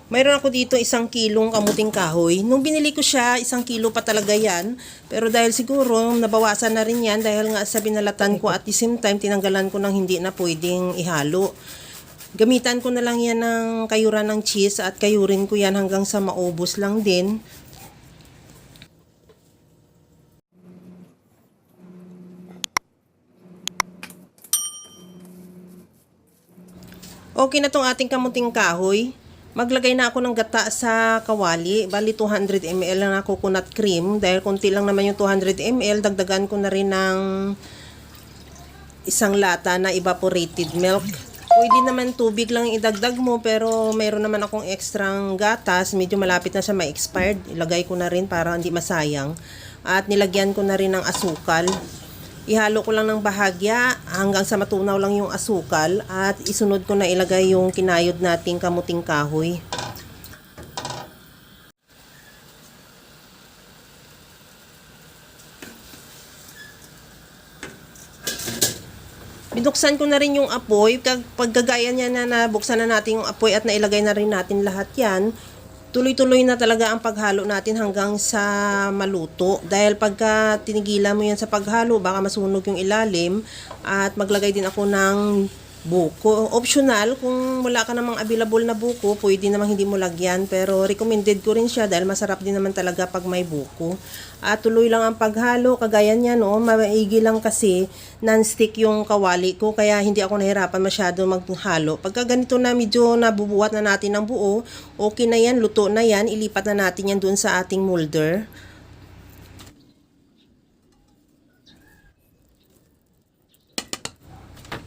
Mayroon ako dito 1 kilong kamuting kahoy. Nung binili ko siya, 1 kilo pa talaga yan. Pero dahil siguro, nabawasan na rin yan dahil nga sa binalatan ko at the same time, tinanggalan ko ng hindi na pwedeng ihalo. Gamitan ko na lang yan ng kayuran ng cheese at kayurin ko yan hanggang sa maubos lang din. Okay na tong ating kamuting kahoy. Maglagay na ako ng gata sa kawali. Bali 200 ml lang na coconut cream. Dahil konti lang naman yung 200 ml, dagdagan ko na rin ng 1 lata na evaporated milk. Pwede naman tubig lang idagdag mo, pero mayroon naman akong extrang gatas. Medyo malapit na siya ma-expired. Ilagay ko na rin para hindi masayang. At nilagyan ko na rin ng asukal. Ihalo ko lang ng bahagya hanggang sa matunaw lang yung asukal at isunod ko na ilagay yung kinayod nating kamuting kahoy. Binuksan ko na rin yung apoy. Pagkagaya niya na nabuksan na natin yung apoy at nailagay na rin natin lahat yan, tuloy-tuloy na talaga ang paghalo natin hanggang sa maluto. Dahil pagka tinigilan mo yan sa paghalo, baka masunog yung ilalim. At maglagay din ako ng buko. Optional, kung wala ka namang available na buko, pwede namang hindi mo lagyan. Pero recommended ko rin siya dahil masarap din naman talaga pag may buko. At tuloy lang ang paghalo. Kagaya niya, no, maigi lang kasi non-stick yung kawali ko. Kaya hindi ako nahirapan masyado maghalo. Pagka ganito na medyo nabubuhat na natin ng buo, okay na yan, luto na yan. Ilipat na natin yan dun sa ating molder.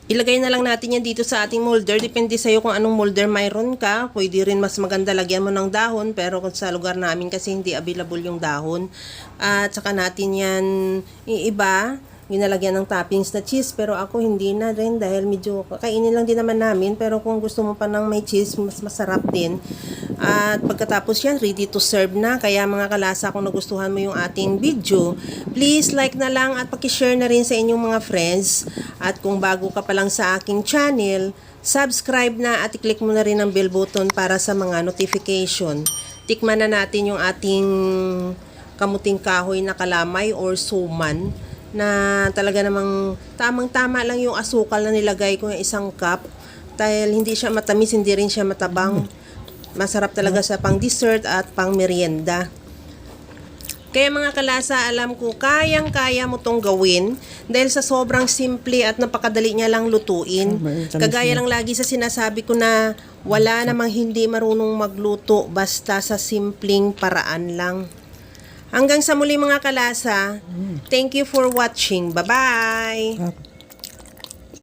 Ilagay na lang natin yan dito sa ating molder. Depende sa'yo kung anong molder mayroon ka. Pwede rin mas maganda lagyan mo ng dahon. Pero kung sa lugar namin kasi hindi available yung dahon. At saka natin yan iiba. Ginalagyan ng toppings na cheese. Pero ako hindi na rin dahil medyo kainin lang din naman namin. Pero kung gusto mo pa ng may cheese, mas masarap din. At pagkatapos yan, ready to serve na. Kaya mga kalasa, kung nagustuhan mo yung ating video, please like na lang at pakishare na rin sa inyong mga friends. At kung bago ka pa lang sa aking channel, subscribe na at i-click mo na rin ang bell button para sa mga notification. Tikman na natin yung ating kamuting kahoy na kalamay or suman na talaga namang tamang-tama lang yung asukal na nilagay ko ng 1 cup. Dahil hindi siya matamis, hindi rin siya matabang. Masarap talaga sa pang dessert at pang merienda. Kaya mga kalasa, alam ko kayang-kaya mo tong gawin dahil sa sobrang simple at napakadali niya lang lutuin. Kagaya lang lagi sa sinasabi ko na wala namang hindi marunong magluto basta sa simpleng paraan lang. Hanggang sa muli mga kalasa, thank you for watching. Bye-bye!